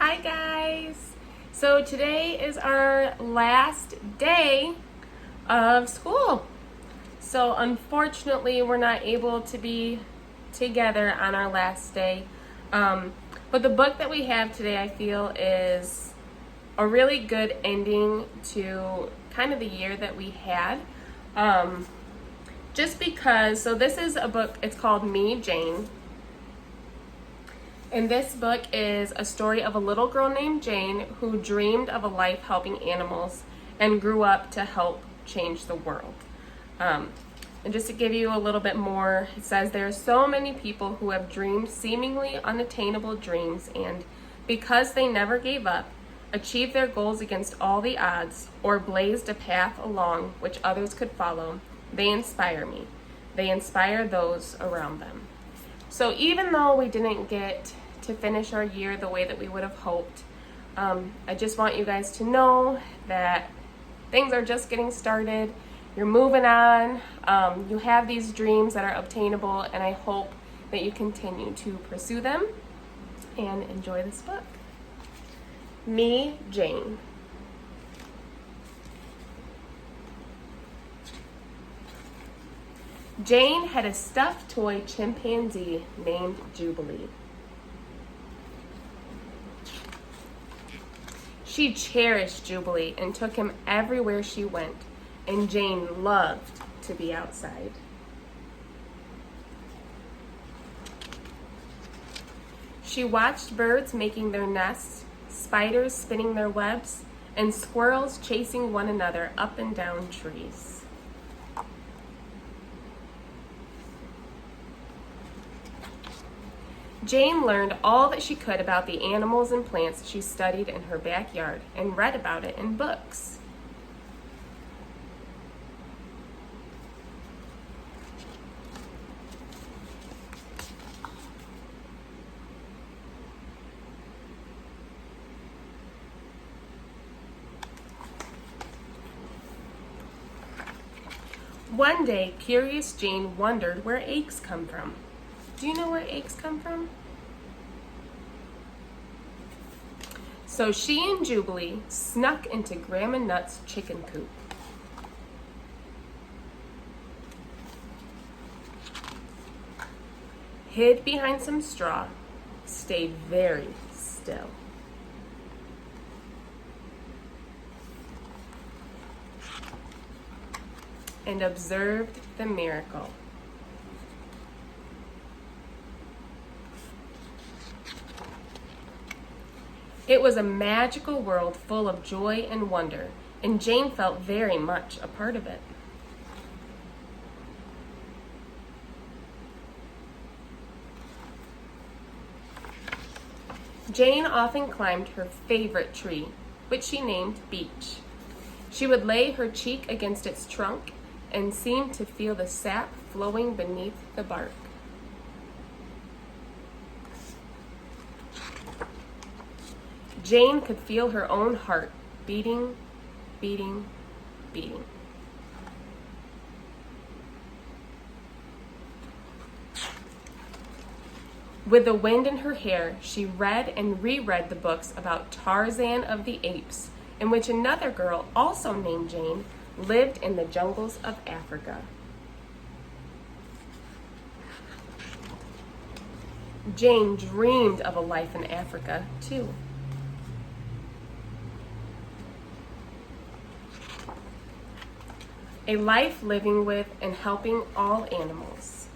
Hi guys! So today is our last day of school. So unfortunately we're not able to be together on our last day. But the book that we have today I feel is a really good ending to kind of the year that we had. Just because, so this is a book, it's called Me, Jane. And this book is a story of a little girl named Jane who dreamed of a life helping animals and grew up to help change the world. And just to give you a little bit more, it says there are so many people who have dreamed seemingly unattainable dreams, and because they never gave up, achieved their goals against all the odds, or blazed a path along which others could follow, they inspire me. They inspire those around them. So even though we didn't get to finish our year the way that we would have hoped, I just want you guys to know that things are just getting started. You're moving on. You have these dreams that are obtainable, and I hope that you continue to pursue them and enjoy this book. Me, Jane. Jane had a stuffed toy chimpanzee named Jubilee. She cherished Jubilee and took him everywhere she went, and Jane loved to be outside. She watched birds making their nests, spiders spinning their webs, and squirrels chasing one another up and down trees. Jane learned all that she could about the animals and plants she studied in her backyard and read about it in books. One day, curious Jane wondered where aches come from. Do you know where aches come from? So she and Jubilee snuck into Grandma Nut's chicken coop. Hid behind some straw, stayed very still. And observed the miracle. It was a magical world full of joy and wonder, and Jane felt very much a part of it. Jane often climbed her favorite tree, which she named Beech. She would lay her cheek against its trunk and seem to feel the sap flowing beneath the bark. Jane could feel her own heart beating, beating, beating. With the wind in her hair, she read and reread the books about Tarzan of the Apes, in which another girl, also named Jane, lived in the jungles of Africa. Jane dreamed of a life in Africa, too. A life living with and helping all animals.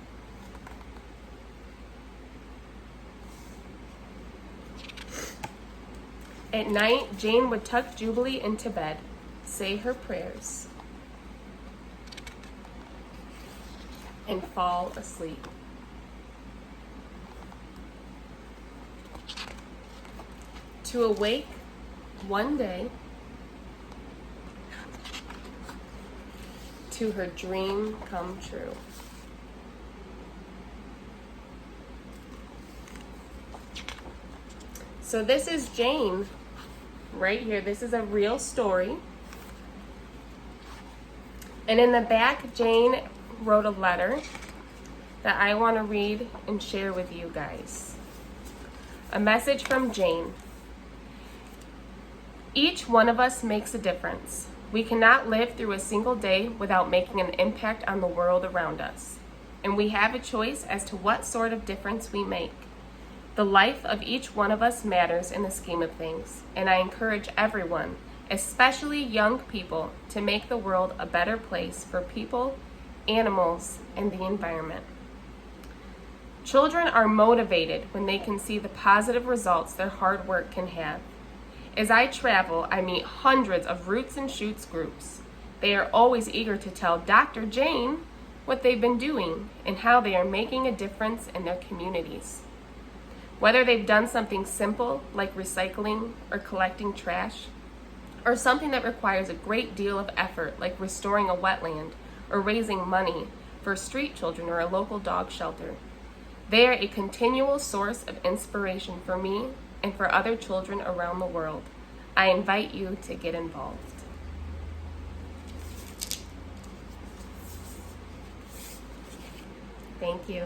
At night, Jane would tuck Jubilee into bed, say her prayers, and fall asleep. To awake one day to her dream come true. So this is Jane right here. This is a real story. And in the back, Jane wrote a letter that I want to read and share with you guys. A message from Jane. Each one of us makes a difference. We cannot live through a single day without making an impact on the world around us. And we have a choice as to what sort of difference we make. The life of each one of us matters in the scheme of things, and I encourage everyone, especially young people, to make the world a better place for people, animals, and the environment. Children are motivated when they can see the positive results their hard work can have. As I travel, I meet hundreds of Roots and Shoots groups. They are always eager to tell Dr. Jane what they've been doing and how they are making a difference in their communities. Whether they've done something simple like recycling or collecting trash, or something that requires a great deal of effort like restoring a wetland or raising money for street children or a local dog shelter, they are a continual source of inspiration for me and for other children around the world. I invite you to get involved. Thank you.